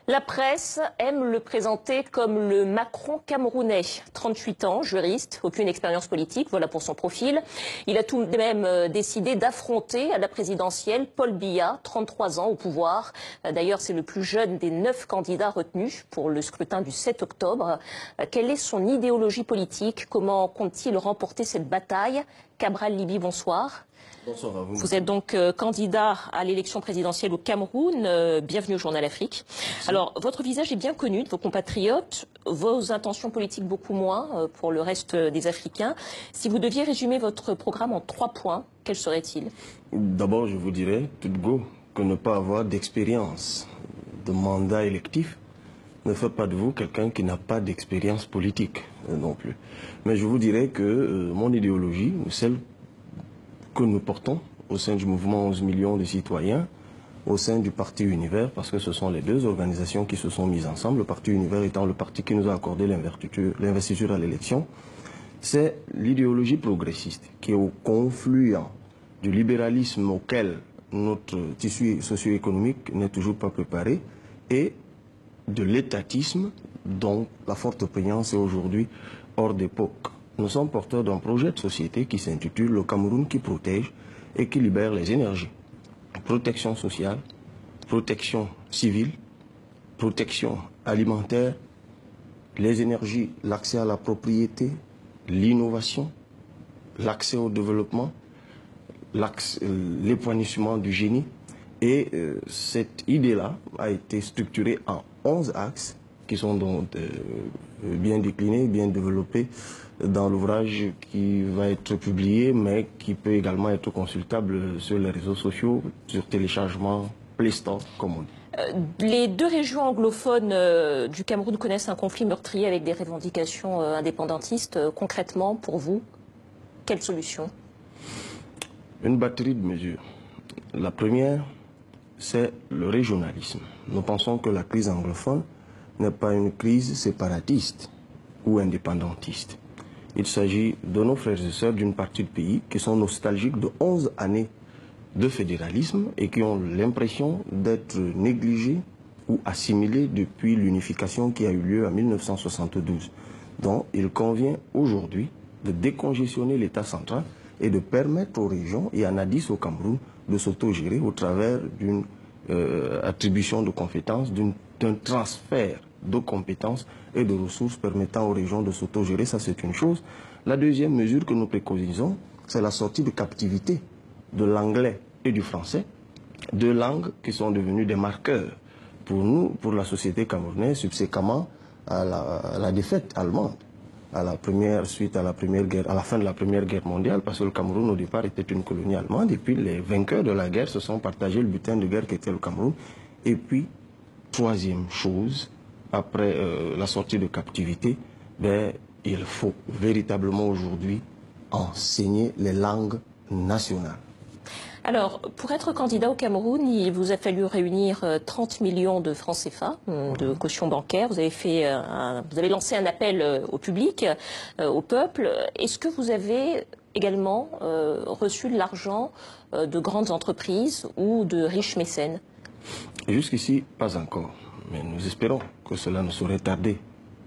La presse aime le présenter comme le Macron camerounais. 38 ans, juriste, aucune expérience politique, voilà pour son profil. Il a tout de même décidé d'affronter à la présidentielle Paul Biya, 33 ans au pouvoir. D'ailleurs, c'est le plus jeune des 9 candidats retenus pour le scrutin du 7 octobre. Quelle est son idéologie politique? Comment compte-t-il remporter cette bataille? Cabral Libi, bonsoir. Bonsoir à vous. Vous êtes donc candidat à l'élection présidentielle au Cameroun. Bienvenue au Journal Afrique. Merci. Alors, votre visage est bien connu de vos compatriotes, vos intentions politiques beaucoup moins pour le reste des Africains. Si vous deviez résumer votre programme en 3 points, quels seraient-ils? D'abord, je vous dirais, tout go, que ne pas avoir d'expérience de mandat électif ne fait pas de vous quelqu'un qui n'a pas d'expérience politique non plus. Mais je vous dirais que mon idéologie, celle que nous portons au sein du mouvement 11 millions de citoyens, au sein du Parti Univers, parce que ce sont les deux organisations qui se sont mises ensemble, le Parti Univers étant le parti qui nous a accordé l'investiture à l'élection, c'est l'idéologie progressiste qui est au confluent du libéralisme auquel notre tissu socio-économique n'est toujours pas préparé et de l'étatisme dont la forte prégnance est aujourd'hui hors d'époque. Nous sommes porteurs d'un projet de société qui s'intitule Le Cameroun qui protège et qui libère les énergies. Protection sociale, protection civile, protection alimentaire, les énergies, l'accès à la propriété, l'innovation, l'accès au développement, l'épanouissement du génie. Et cette idée-là a été structurée en 11 axes qui sont donc bien déclinés, bien développés dans l'ouvrage qui va être publié, mais qui peut également être consultable sur les réseaux sociaux, sur téléchargement, Play Store, comme on dit. Les deux régions anglophones du Cameroun connaissent un conflit meurtrier avec des revendications indépendantistes. Concrètement, pour vous, quelle solution? Une batterie de mesures. La première, c'est le régionalisme. Nous pensons que la crise anglophone n'est pas une crise séparatiste ou indépendantiste. Il s'agit de nos frères et sœurs d'une partie du pays qui sont nostalgiques de 11 années de fédéralisme et qui ont l'impression d'être négligés ou assimilés depuis l'unification qui a eu lieu en 1972. Donc il convient aujourd'hui de décongestionner l'État central et de permettre aux régions, et en a 10 au Cameroun, de s'autogérer au travers d'une attribution de compétences, d'un transfert de compétences et de ressources permettant aux régions de s'autogérer. Ça, c'est une chose. La deuxième mesure que nous préconisons, c'est la sortie de captivité de l'anglais et du français, deux langues qui sont devenues des marqueurs pour nous, pour la société camerounaise, subséquemment à la défaite allemande, suite à la première guerre, à la fin de la Première Guerre mondiale, parce que le Cameroun au départ était une colonie allemande, et puis les vainqueurs de la guerre se sont partagés le butin de guerre qui était le Cameroun. Et puis, troisième chose, après la sortie de captivité, il faut véritablement aujourd'hui enseigner les langues nationales. Alors, pour être candidat au Cameroun, il vous a fallu réunir 30 millions de francs CFA, de caution bancaire. Vous avez lancé un appel au public, au peuple. Est-ce que vous avez également reçu de l'argent de grandes entreprises ou de riches mécènes? Jusqu'ici, pas encore. Mais nous espérons que cela ne saurait tarder.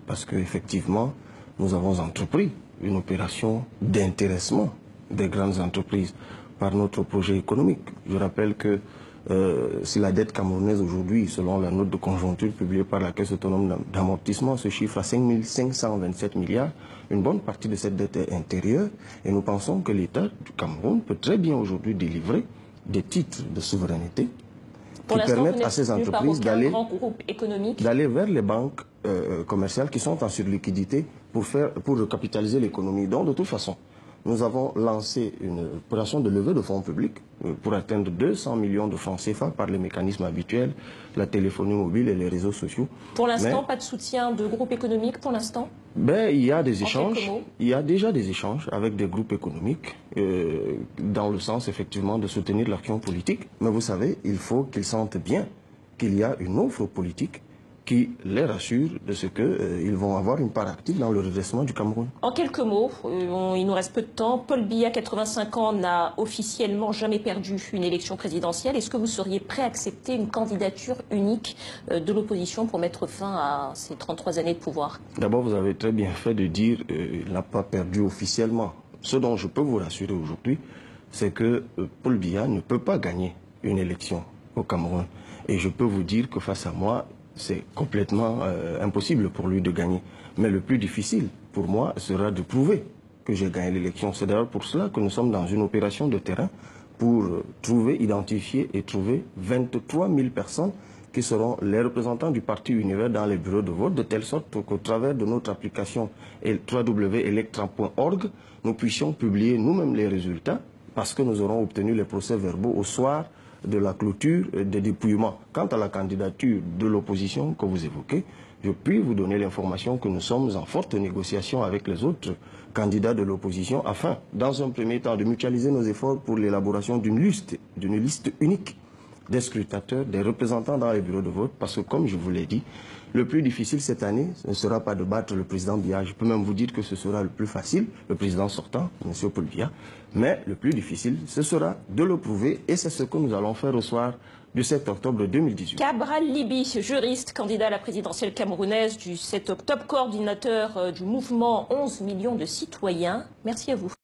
Parce qu'effectivement, nous avons entrepris une opération d'intéressement des grandes entreprises par notre projet économique. Je rappelle que si la dette camerounaise aujourd'hui, selon la note de conjoncture publiée par la Caisse autonome d'amortissement, se chiffre à 5 527 milliards, une bonne partie de cette dette est intérieure et nous pensons que l'État du Cameroun peut très bien aujourd'hui délivrer des titres de souveraineté qui permettent à ces entreprises d'aller vers les banques commerciales qui sont en surliquidité pour recapitaliser l'économie. Donc de toute façon, nous avons lancé une opération de levée de fonds publics pour atteindre 200 millions de francs CFA par les mécanismes habituels, la téléphonie mobile et les réseaux sociaux. Pour l'instant, pas de soutien de groupes économiques pour l'instant? Il y a des échanges, il y a déjà des échanges avec des groupes économiques dans le sens effectivement de soutenir l'action politique. Mais vous savez, il faut qu'ils sentent bien qu'il y a une offre politique qui les rassure de ce qu'ils vont avoir une part active dans le redressement du Cameroun. En quelques mots, il nous reste peu de temps. Paul Biya, 85 ans, n'a officiellement jamais perdu une élection présidentielle. Est-ce que vous seriez prêt à accepter une candidature unique de l'opposition pour mettre fin à ces 33 années de pouvoir? D'abord, vous avez très bien fait de dire qu'il n'a pas perdu officiellement. Ce dont je peux vous rassurer aujourd'hui, c'est que Paul Biya ne peut pas gagner une élection au Cameroun. Et je peux vous dire que face à moi, c'est complètement impossible pour lui de gagner. Mais le plus difficile pour moi sera de prouver que j'ai gagné l'élection. C'est d'ailleurs pour cela que nous sommes dans une opération de terrain pour trouver, identifier et trouver 23 000 personnes qui seront les représentants du Parti Univers dans les bureaux de vote, de telle sorte qu'au travers de notre application www.electran.org, nous puissions publier nous-mêmes les résultats parce que nous aurons obtenu les procès-verbaux au soir de la clôture des dépouillements. Quant à la candidature de l'opposition que vous évoquez, je puis vous donner l'information que nous sommes en forte négociation avec les autres candidats de l'opposition afin, dans un premier temps, de mutualiser nos efforts pour l'élaboration d'une liste unique des scrutateurs, des représentants dans les bureaux de vote, parce que comme je vous l'ai dit, le plus difficile cette année, ce ne sera pas de battre le président Biya. Je peux même vous dire que ce sera le plus facile, le président sortant, M. Paul Biya. Mais le plus difficile, ce sera de le prouver, et c'est ce que nous allons faire au soir du 7 octobre 2018. Cabral Libi, juriste, candidat à la présidentielle camerounaise du 7 octobre, coordinateur du mouvement 11 millions de citoyens. Merci à vous.